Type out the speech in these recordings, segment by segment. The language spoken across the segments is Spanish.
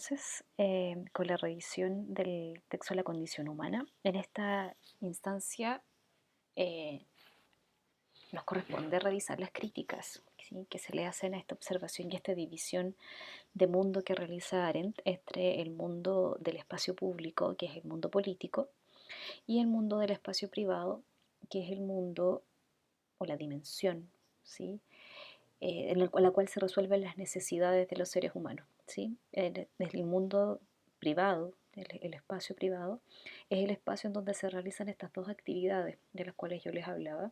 Entonces, con la revisión del texto de la condición humana, en esta instancia eh, nos corresponde revisar las críticas, ¿sí?, que se le hacen a esta observación y a esta división de mundo que realiza Arendt entre el mundo del espacio público, que es el mundo político, y el mundo del espacio privado, que es el mundo o la dimensión, ¿sí?, la cual se resuelven las necesidades de los seres humanos, ¿sí? Desde el mundo privado, el espacio privado, es el espacio en donde se realizan estas dos actividades de las cuales yo les hablaba,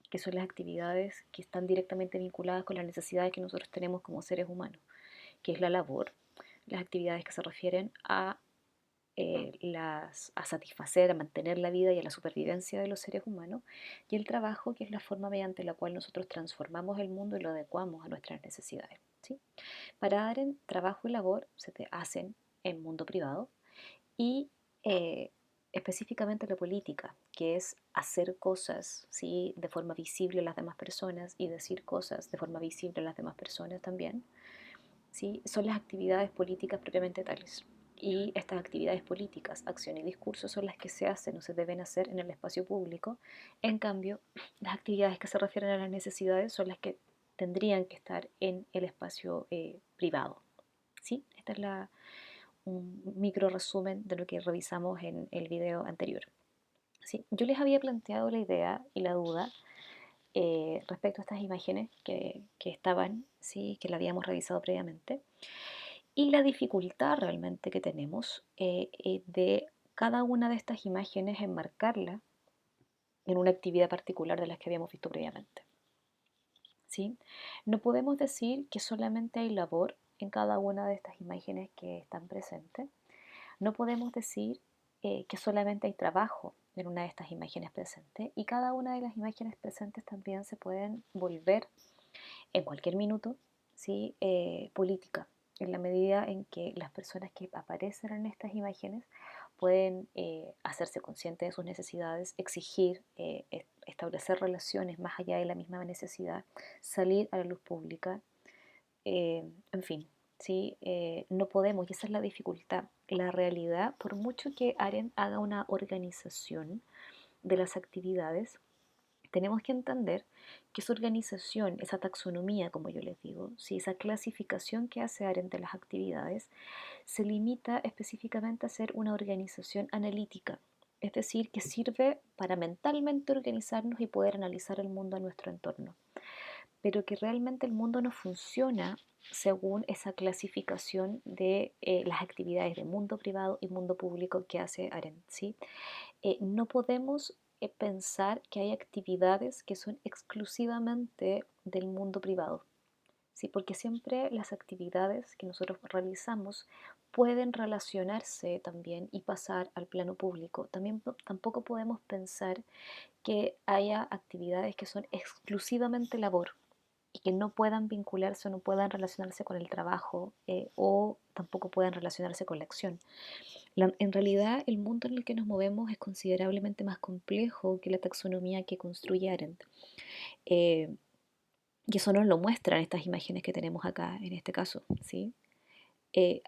que son las actividades que están directamente vinculadas con las necesidades que nosotros tenemos como seres humanos, que es la labor, las actividades que se refieren a satisfacer, a mantener la vida y a la supervivencia de los seres humanos, y el trabajo, que es la forma mediante la cual nosotros transformamos el mundo y lo adecuamos a nuestras necesidades, ¿sí? Para Arendt, trabajo y labor se te hacen en mundo privado y eh, específicamente la política, que es hacer cosas, ¿sí?, de forma visible a las demás personas y decir cosas de forma visible a las demás personas también, ¿sí?, son las actividades políticas propiamente tales. Y estas actividades políticas, acción y discurso, son las que se hacen o se deben hacer en el espacio público. En cambio, las actividades que se refieren a las necesidades son las que tendrían que estar en el espacio privado. ¿Sí? Esta es un micro resumen de lo que revisamos en el video anterior. ¿Sí? Yo les había planteado la idea y la duda respecto a estas imágenes que estaban, ¿sí?, que la habíamos revisado previamente, y la dificultad realmente que tenemos de cada una de estas imágenes enmarcarla en una actividad particular de las que habíamos visto previamente, ¿sí? No podemos decir que solamente hay labor en cada una de estas imágenes que están presentes. No podemos decir que solamente hay trabajo en una de estas imágenes presentes, y cada una de las imágenes presentes también se pueden volver en cualquier minuto, ¿sí?, política, en la medida en que las personas que aparecen en estas imágenes pueden hacerse conscientes de sus necesidades, exigir, establecer relaciones más allá de la misma necesidad, salir a la luz pública, en fin, ¿sí? No podemos, y esa es la dificultad. La realidad, por mucho que Arendt haga una organización de las actividades, tenemos que entender que esa organización, esa taxonomía, como yo les digo, ¿sí?, esa clasificación que hace Arendt de las actividades, se limita específicamente a ser una organización analítica, es decir, que sirve para mentalmente organizarnos y poder analizar el mundo a nuestro entorno, pero que realmente el mundo no funciona según esa clasificación de las actividades de mundo privado y mundo público que hace Arendt, ¿sí? No podemos pensar que hay actividades que son exclusivamente del mundo privado, ¿sí? Porque siempre las actividades que nosotros realizamos pueden relacionarse también y pasar al plano público. También tampoco podemos pensar que haya actividades que son exclusivamente labor y que no puedan vincularse o no puedan relacionarse con el trabajo o tampoco puedan relacionarse con la acción. En realidad, el mundo en el que nos movemos es considerablemente más complejo que la taxonomía que construye Arendt. Eh, y eso nos lo muestran estas imágenes que tenemos acá, en este caso, ¿sí?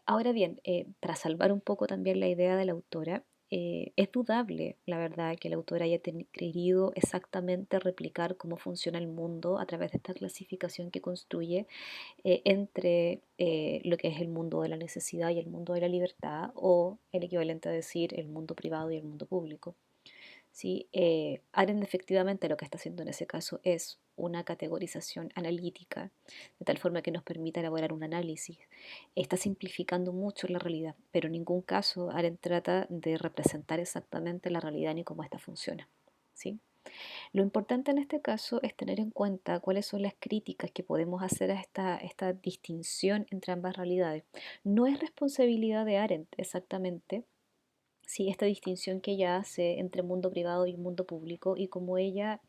Ahora bien, para salvar un poco también la idea de la autora, es dudable, la verdad, que la autora haya querido exactamente replicar cómo funciona el mundo a través de esta clasificación que construye entre lo que es el mundo de la necesidad y el mundo de la libertad, o el equivalente a decir el mundo privado y el mundo público. ¿Sí? Arendt efectivamente lo que está haciendo en ese caso es una categorización analítica, de tal forma que nos permita elaborar un análisis. Está simplificando mucho la realidad, pero en ningún caso Arendt trata de representar exactamente la realidad ni cómo ésta funciona. ¿Sí? Lo importante en este caso es tener en cuenta cuáles son las críticas que podemos hacer a esta distinción entre ambas realidades. No es responsabilidad de Arendt exactamente, sí, esta distinción que ella hace entre mundo privado y mundo público, y cómo ella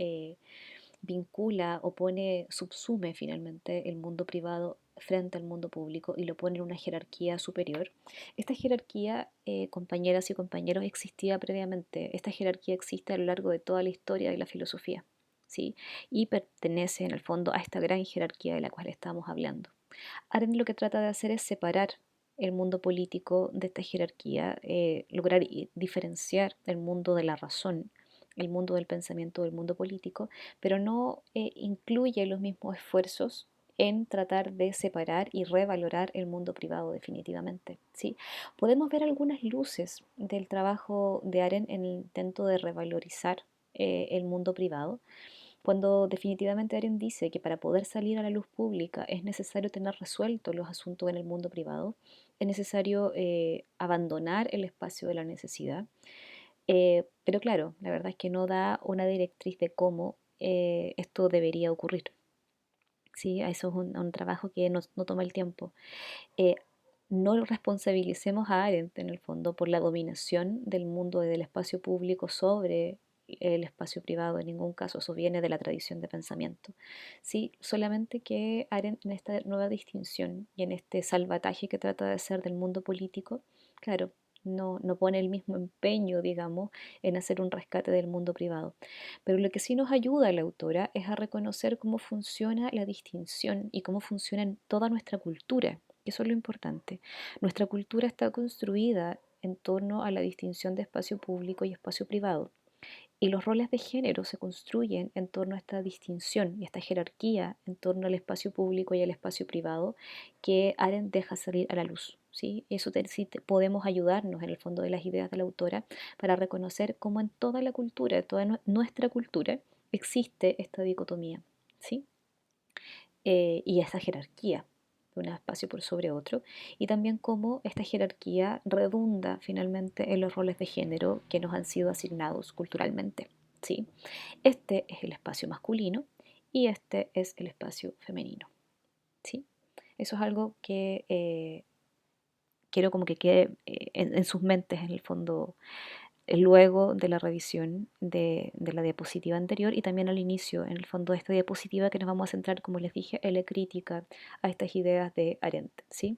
vincula o pone, subsume finalmente el mundo privado frente al mundo público y lo pone en una jerarquía superior. Esta jerarquía, compañeras y compañeros, existía previamente. Esta jerarquía existe a lo largo de toda la historia de la filosofía, ¿sí? Y pertenece en el fondo a esta gran jerarquía de la cual estamos hablando. Arendt lo que trata de hacer es separar el mundo político de esta jerarquía, lograr diferenciar el mundo de la razón, el mundo del pensamiento del mundo político, pero no incluye los mismos esfuerzos en tratar de separar y revalorar el mundo privado definitivamente. ¿Sí? Podemos ver algunas luces del trabajo de Arendt en el intento de revalorizar el mundo privado, cuando definitivamente Arendt dice que para poder salir a la luz pública es necesario tener resueltos los asuntos en el mundo privado, es necesario abandonar el espacio de la necesidad. Pero claro, la verdad es que no da una directriz de cómo esto debería ocurrir. ¿Sí? Eso es un trabajo que no toma el tiempo. Eh, no responsabilicemos a Arendt en el fondo por la dominación del mundo y del espacio público sobre el espacio privado en ningún caso, eso viene de la tradición de pensamiento. Sí, solamente que Arendt en esta nueva distinción y en este salvataje que trata de hacer del mundo político, claro, no pone el mismo empeño, digamos, en hacer un rescate del mundo privado. Pero lo que sí nos ayuda a la autora es a reconocer cómo funciona la distinción y cómo funciona en toda nuestra cultura. Eso es lo importante. Nuestra cultura está construida en torno a la distinción de espacio público y espacio privado. Y los roles de género se construyen en torno a esta distinción y esta jerarquía en torno al espacio público y al espacio privado que Arendt deja salir a la luz. ¿Sí? Eso sí podemos ayudarnos en el fondo de las ideas de la autora para reconocer cómo en toda la cultura, en toda nuestra cultura, existe esta dicotomía. ¿Sí? Y esa jerarquía de un espacio por sobre otro, y también cómo esta jerarquía redunda finalmente en los roles de género que nos han sido asignados culturalmente. ¿Sí? Este es el espacio masculino y este es el espacio femenino. ¿Sí? Eso es algo que quiero como que quede en sus mentes en el fondo luego de la revisión de la diapositiva anterior y también al inicio, en el fondo de esta diapositiva que nos vamos a centrar, como les dije, en la crítica a estas ideas de Arendt. ¿Sí?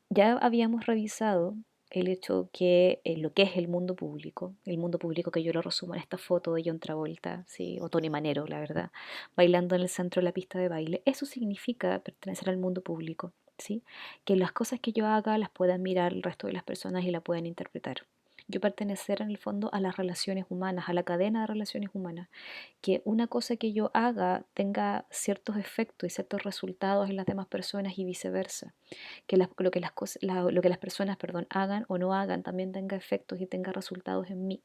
Ya habíamos revisado el hecho que lo que es el mundo público que yo lo resumo en esta foto de John Travolta, ¿sí? O Tony Manero, la verdad, bailando en el centro de la pista de baile, eso significa pertenecer al mundo público, ¿sí? Que las cosas que yo haga las puedan mirar el resto de las personas y la puedan interpretar. Yo pertenecer en el fondo a las relaciones humanas, a la cadena de relaciones humanas, que una cosa que yo haga tenga ciertos efectos y ciertos resultados en las demás personas y viceversa, que lo que las personas, perdón, hagan o no hagan también tenga efectos y tenga resultados en mí.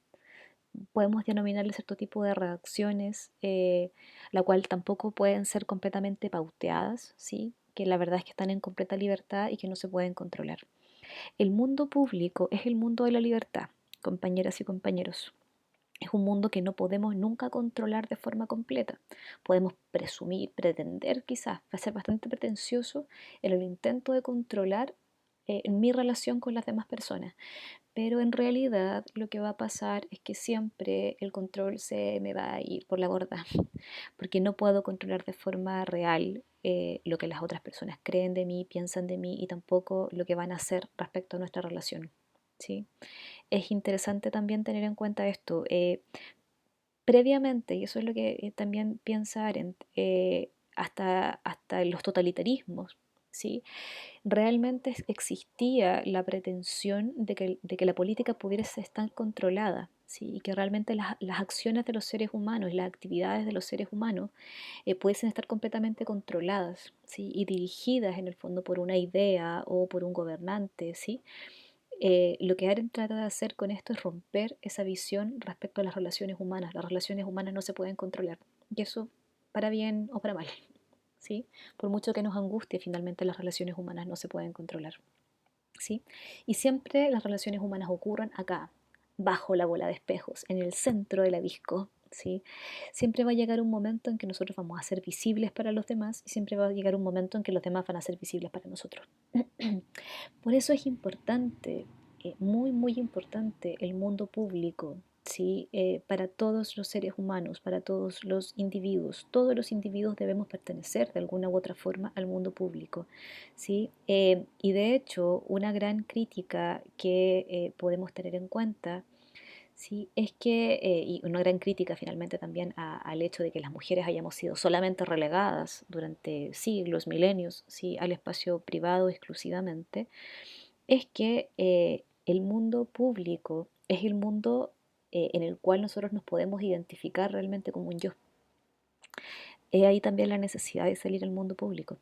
Podemos denominarle cierto tipo de reacciones, la cual tampoco pueden ser completamente pauteadas, ¿sí? Que la verdad es que están en completa libertad y que no se pueden controlar. El mundo público es el mundo de la libertad, compañeras y compañeros. Es un mundo que no podemos nunca controlar de forma completa. Podemos presumir, pretender quizás, va a ser bastante pretencioso en el intento de controlar mi relación con las demás personas. Pero en realidad lo que va a pasar es que siempre el control se me va a ir por la borda, porque no puedo controlar de forma real lo que las otras personas creen de mí, piensan de mí y tampoco lo que van a hacer respecto a nuestra relación. ¿Sí? Es interesante también tener en cuenta esto. Previamente, y eso es lo que también piensa Arendt, hasta en los totalitarismos, ¿sí? Realmente existía la pretensión de que la política pudiese estar controlada, ¿sí? Y que realmente las acciones de los seres humanos, las actividades de los seres humanos, pudiesen estar completamente controladas, ¿sí? Y dirigidas en el fondo por una idea o por un gobernante, ¿sí? Lo que Arendt trata de hacer con esto es romper esa visión respecto a las relaciones humanas. Las relaciones humanas no se pueden controlar. Y eso para bien o para mal. ¿Sí? Por mucho que nos angustie, finalmente las relaciones humanas no se pueden controlar. ¿Sí? Y siempre las relaciones humanas ocurren acá, bajo la bola de espejos, en el centro de la disco. ¿Sí? Siempre va a llegar un momento en que nosotros vamos a ser visibles para los demás y siempre va a llegar un momento en que los demás van a ser visibles para nosotros. Por eso es importante, muy, muy importante el mundo público, ¿sí? Para todos los seres humanos, para todos los individuos. Todos los individuos debemos pertenecer de alguna u otra forma al mundo público, ¿sí? Y de hecho, una gran crítica que podemos tener en cuenta Sí, es que, y una gran crítica finalmente también al hecho de que las mujeres hayamos sido solamente relegadas durante siglos, milenios, sí, al espacio privado exclusivamente, es que el mundo público es el mundo en el cual nosotros nos podemos identificar realmente como un yo. Es ahí también la necesidad de salir al mundo público.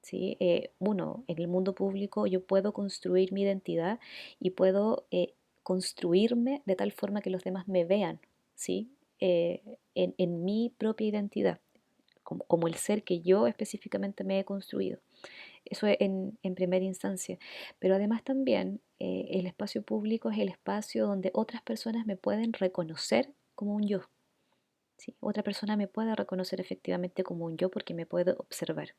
¿Sí? Uno, en el mundo público yo puedo construir mi identidad y puedo construirme de tal forma que los demás me vean, ¿sí? En mi propia identidad, como el ser que yo específicamente me he construido. Eso es en primera instancia. Pero además también el espacio público es el espacio donde otras personas me pueden reconocer como un yo. ¿Sí? Otra persona me puede reconocer efectivamente como un yo porque me puede observar.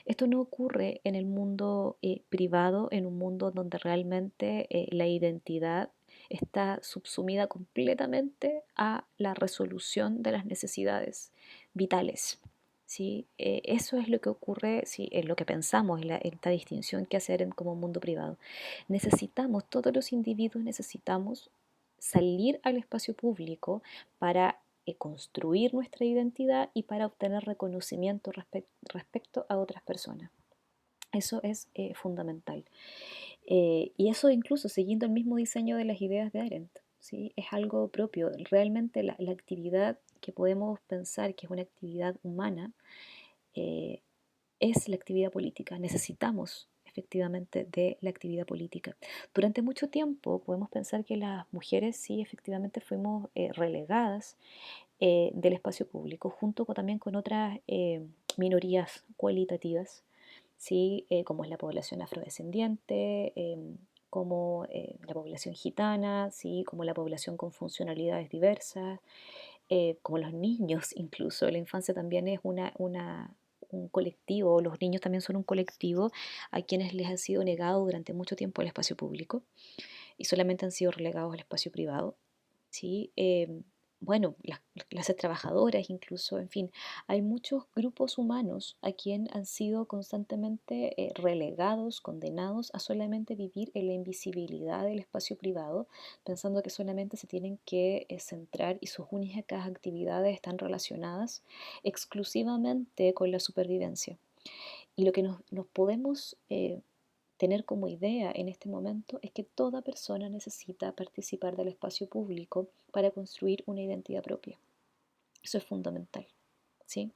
Esto no ocurre en el mundo privado, en un mundo donde realmente la identidad está subsumida completamente a la resolución de las necesidades vitales. ¿Sí? Eso es lo que ocurre, sí, en lo que pensamos, en esta distinción que hacer como mundo privado. Necesitamos, todos los individuos necesitamos salir al espacio público para construir nuestra identidad y para obtener reconocimiento respecto a otras personas. Eso es fundamental. Y eso incluso siguiendo el mismo diseño de las ideas de Arendt, ¿sí? Es algo propio. Realmente la actividad que podemos pensar que es una actividad humana eh, es la actividad política. Necesitamos efectivamente de la actividad política. Durante mucho tiempo podemos pensar que las mujeres sí efectivamente fuimos relegadas del espacio público, junto también con otras minorías cualitativas, ¿sí? Como es la población afrodescendiente, como la población gitana, ¿sí? Como la población con funcionalidades diversas, como los niños incluso. La infancia también es un colectivo, los niños también son un colectivo a quienes les ha sido negado durante mucho tiempo el espacio público y solamente han sido relegados al espacio privado. ¿Sí? Bueno, las clases trabajadoras incluso, en fin, hay muchos grupos humanos a quien han sido constantemente relegados, condenados a solamente vivir en la invisibilidad del espacio privado, pensando que solamente se tienen que centrar y sus únicas actividades están relacionadas exclusivamente con la supervivencia. Y lo que nos podemos tener como idea en este momento es que toda persona necesita participar del espacio público para construir una identidad propia. Eso es fundamental. ¿Sí?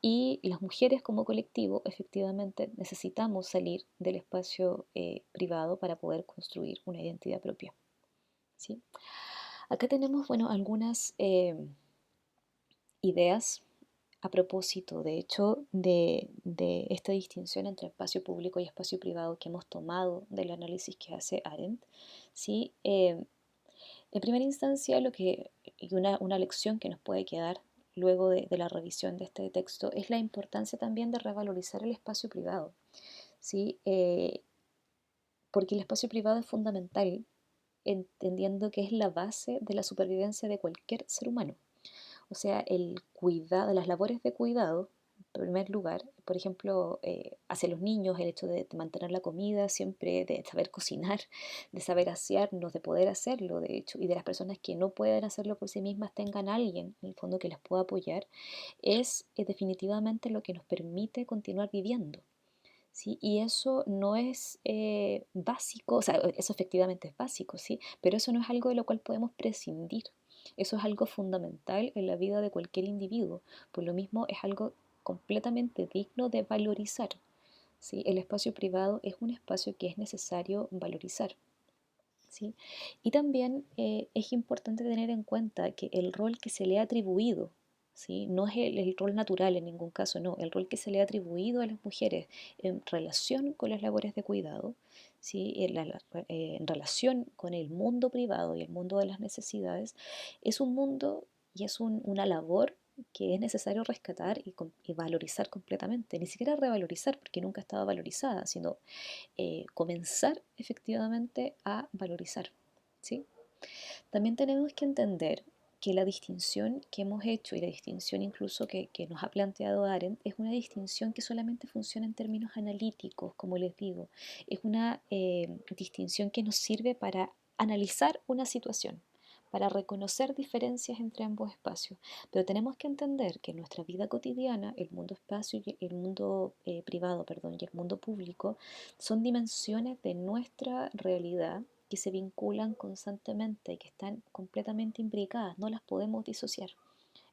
Y las mujeres como colectivo efectivamente necesitamos salir del espacio privado para poder construir una identidad propia. ¿Sí? Acá tenemos bueno, algunas ideas a propósito, de hecho, de esta distinción entre espacio público y espacio privado que hemos tomado del análisis que hace Arendt, ¿sí? En primera instancia, y una lección que nos puede quedar luego de la revisión de este texto es la importancia también de revalorizar el espacio privado, ¿sí? Porque el espacio privado es fundamental, entendiendo que es la base de la supervivencia de cualquier ser humano. O sea, el cuidado, las labores de cuidado, en primer lugar, por ejemplo, hacia los niños, el hecho de mantener la comida, siempre de saber cocinar, de saber asearnos, de poder hacerlo, de hecho, y de las personas que no pueden hacerlo por sí mismas tengan alguien, en el fondo, que les pueda apoyar, es definitivamente lo que nos permite continuar viviendo. ¿Sí? Y eso no es básico, o sea, eso efectivamente es básico, ¿sí? Pero eso no es algo de lo cual podemos prescindir. Eso es algo fundamental en la vida de cualquier individuo. Por lo mismo es algo completamente digno de valorizar. ¿Sí? El espacio privado es un espacio que es necesario valorizar. ¿Sí? Y también es importante tener en cuenta que el rol que se le ha atribuido, ¿sí? No es el rol natural en ningún caso, no, el rol que se le ha atribuido a las mujeres en relación con las labores de cuidado, ¿sí? En relación con el mundo privado y el mundo de las necesidades, es un mundo y es una labor que es necesario rescatar y valorizar completamente, ni siquiera revalorizar porque nunca estaba valorizada, sino comenzar efectivamente a valorizar. ¿Sí? También tenemos que entender que la distinción que hemos hecho y la distinción incluso que nos ha planteado Arendt es una distinción que solamente funciona en términos analíticos, como les digo. Es una distinción que nos sirve para analizar una situación, para reconocer diferencias entre ambos espacios. Pero tenemos que entender que en nuestra vida cotidiana, el mundo espacio y el mundo privado, perdón, y el mundo público son dimensiones de nuestra realidad que se vinculan constantemente, que están completamente imbricadas, no las podemos disociar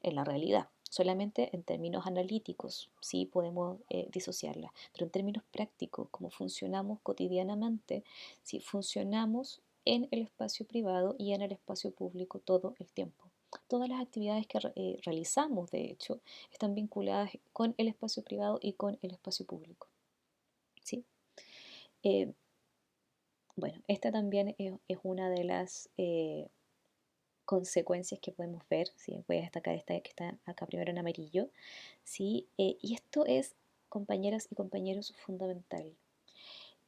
en la realidad. Solamente en términos analíticos sí podemos disociarlas, pero en términos prácticos, como funcionamos cotidianamente, sí funcionamos en el espacio privado y en el espacio público todo el tiempo. Todas las actividades que realizamos, de hecho, están vinculadas con el espacio privado y con el espacio público. ¿Sí? Eh, bueno, esta también es una de las consecuencias que podemos ver. ¿Sí? Voy a destacar esta que está acá primero en amarillo. ¿Sí? Y esto es, compañeras y compañeros, fundamental.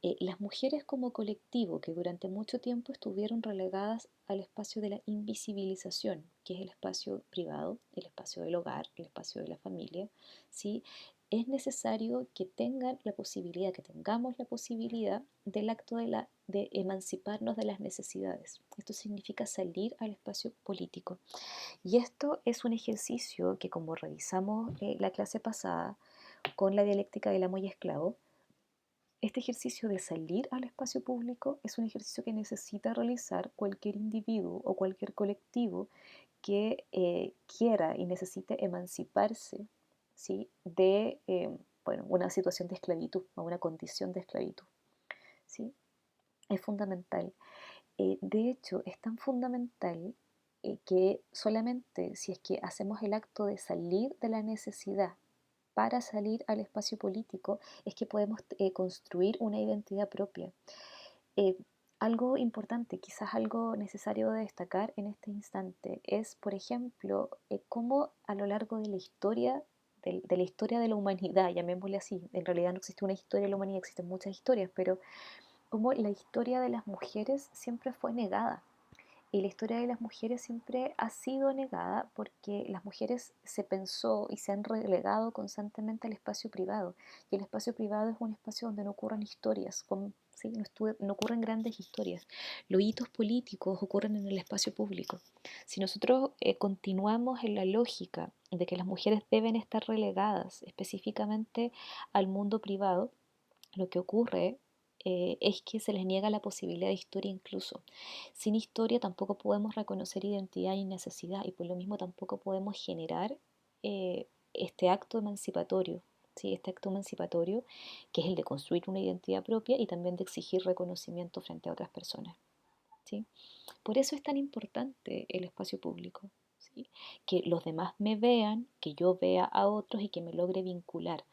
Las mujeres como colectivo que durante mucho tiempo estuvieron relegadas al espacio de la invisibilización, que es el espacio privado, el espacio del hogar, el espacio de la familia, ¿sí? Es necesario que tengan la posibilidad, que tengamos la posibilidad del acto de emanciparnos de las necesidades. Esto significa salir al espacio político. Y esto es un ejercicio que, como revisamos la clase pasada con la dialéctica del amo y esclavo, este ejercicio de salir al espacio público es un ejercicio que necesita realizar cualquier individuo o cualquier colectivo que quiera y necesite emanciparse, ¿sí? de bueno, una situación de esclavitud o una condición de esclavitud. ¿Sí? Es fundamental. De hecho, es tan fundamental que solamente si es que hacemos el acto de salir de la necesidad para salir al espacio político es que podemos construir una identidad propia. Eh, Algo importante, quizás algo necesario de destacar en este instante, es, por ejemplo, cómo a lo largo de la historia, de la historia de la humanidad, llamémosle así, en realidad no existe una historia de la humanidad, existen muchas historias, pero cómo la historia de las mujeres siempre fue negada. Y la historia de las mujeres siempre ha sido negada porque las mujeres se pensó y se han relegado constantemente al espacio privado. Y el espacio privado es un espacio donde no ocurren historias, ¿sí? No ocurren grandes historias. Los hitos políticos ocurren en el espacio público. Si nosotros continuamos en la lógica de que las mujeres deben estar relegadas específicamente al mundo privado, lo que ocurre es que se les niega la posibilidad de historia incluso. Sin historia tampoco podemos reconocer identidad y necesidad y por lo mismo tampoco podemos generar este acto emancipatorio. ¿Sí? Este acto emancipatorio que es el de construir una identidad propia y también de exigir reconocimiento frente a otras personas. ¿Sí? Por eso es tan importante el espacio público, ¿sí? Que los demás me vean, que yo vea a otros y que me logre vincular.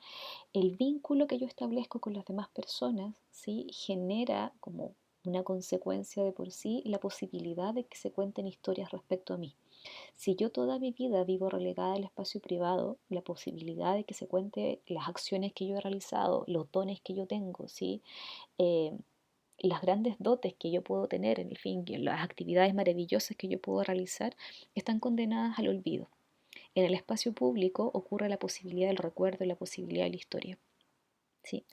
El vínculo que yo establezco con las demás personas, ¿sí? Genera como una consecuencia de por sí la posibilidad de que se cuenten historias respecto a mí. Si yo toda mi vida vivo relegada al espacio privado, la posibilidad de que se cuente las acciones que yo he realizado, los dones que yo tengo, ¿sí? Eh, las grandes dotes que yo puedo tener, en fin, las actividades maravillosas que yo puedo realizar, están condenadas al olvido. En el espacio público ocurre la posibilidad del recuerdo y la posibilidad de la historia. ¿Sí?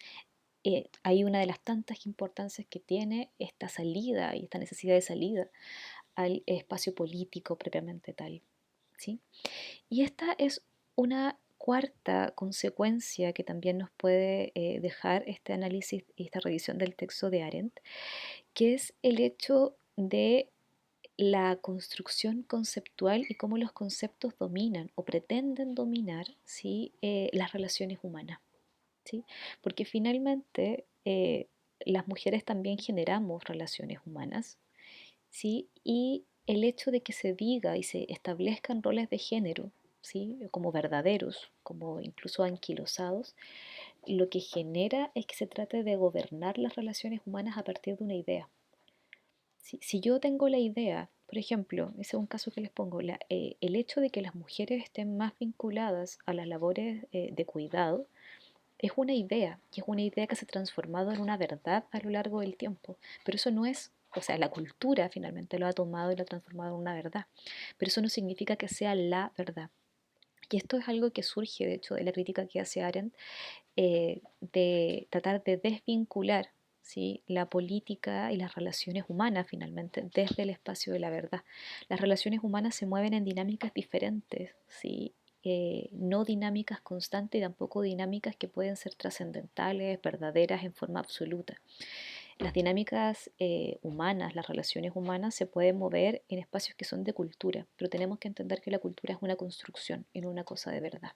Hay una de las tantas importancias que tiene esta salida y esta necesidad de salida al espacio político propiamente tal. ¿Sí? Y esta es una cuarta consecuencia que también nos puede dejar este análisis y esta revisión del texto de Arendt, que es el hecho de la construcción conceptual y cómo los conceptos dominan o pretenden dominar, ¿sí? Las relaciones humanas. ¿Sí? Porque finalmente las mujeres también generamos relaciones humanas, ¿sí? Y el hecho de que se diga y se establezcan roles de género, ¿sí? Como verdaderos, como incluso anquilosados, lo que genera es que se trate de gobernar las relaciones humanas a partir de una idea. Si yo tengo la idea, por ejemplo, ese es un caso que les pongo, el hecho de que las mujeres estén más vinculadas a las labores de cuidado, es una idea, y es una idea que se ha transformado en una verdad a lo largo del tiempo. Pero eso no es, o sea, la cultura finalmente lo ha tomado y lo ha transformado en una verdad. Pero eso no significa que sea la verdad. Y esto es algo que surge, de hecho, de la crítica que hace Arendt, de tratar de desvincular, ¿sí? La política y las relaciones humanas finalmente desde el espacio de la verdad. Las relaciones humanas se mueven en dinámicas diferentes, ¿sí? No dinámicas constantes y tampoco dinámicas que pueden ser trascendentales, verdaderas en forma absoluta. Las dinámicas humanas, las relaciones humanas se pueden mover en espacios que son de cultura, pero tenemos que entender que la cultura es una construcción y no una cosa de verdad.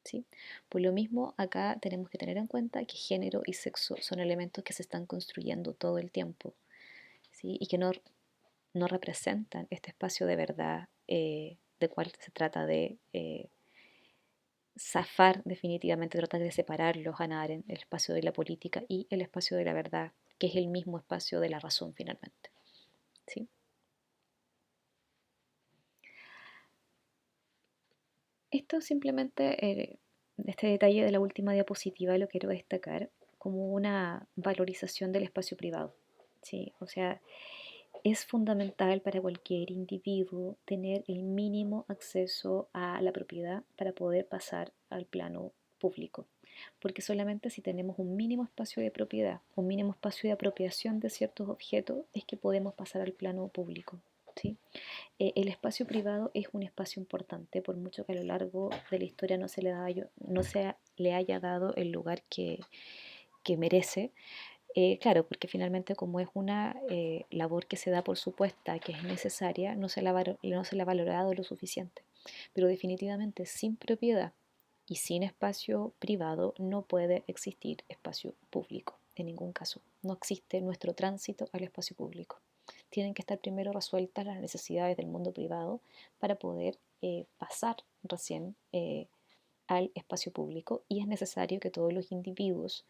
¿Sí? Por lo mismo, acá tenemos que tener en cuenta que género y sexo son elementos que se están construyendo todo el tiempo, ¿sí? Y que no representan este espacio de verdad de cual se trata de zafar definitivamente, tratar de separarlos, ganar en el espacio de la política y el espacio de la verdad, que es el mismo espacio de la razón finalmente. ¿Sí? Esto simplemente, este detalle de la última diapositiva lo quiero destacar como una valorización del espacio privado. ¿Sí? O sea, es fundamental para cualquier individuo tener el mínimo acceso a la propiedad para poder pasar al plano público. Porque solamente si tenemos un mínimo espacio de propiedad, un mínimo espacio de apropiación de ciertos objetos, es que podemos pasar al plano público. ¿Sí? El espacio privado es un espacio importante, por mucho que a lo largo de la historia no se le haya dado el lugar que merece. Claro, porque finalmente como es una labor que se da por supuesta, que es necesaria, no se le ha valorado lo suficiente. Pero definitivamente sin propiedad y sin espacio privado no puede existir espacio público, en ningún caso. No existe nuestro tránsito al espacio público. Tienen que estar primero resueltas las necesidades del mundo privado para poder pasar recién al espacio público y es necesario que todos los individuos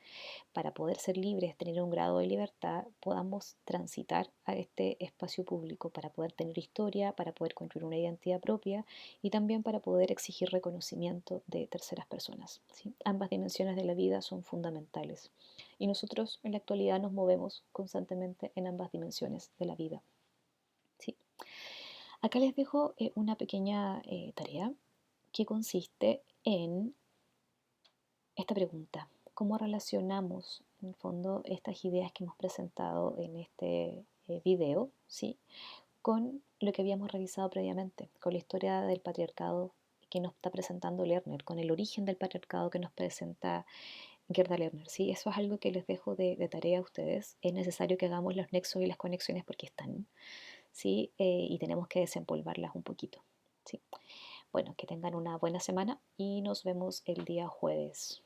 para poder ser libres, tener un grado de libertad, podamos transitar a este espacio público para poder tener historia, para poder construir una identidad propia y también para poder exigir reconocimiento de terceras personas. ¿Sí? Ambas dimensiones de la vida son fundamentales y nosotros en la actualidad nos movemos constantemente en ambas dimensiones de la vida. ¿Sí? Acá les dejo una pequeña tarea que consiste en esta pregunta. ¿Cómo relacionamos en el fondo estas ideas que hemos presentado en este video, ¿sí? Con lo que habíamos revisado previamente, con la historia del patriarcado que nos está presentando Lerner, con el origen del patriarcado que nos presenta Gerda Lerner? ¿Sí? Eso es algo que les dejo de tarea a ustedes. Es necesario que hagamos los nexos y las conexiones porque están, ¿sí? Y tenemos que desempolvarlas un poquito. ¿Sí? Bueno, que tengan una buena semana y nos vemos el día jueves.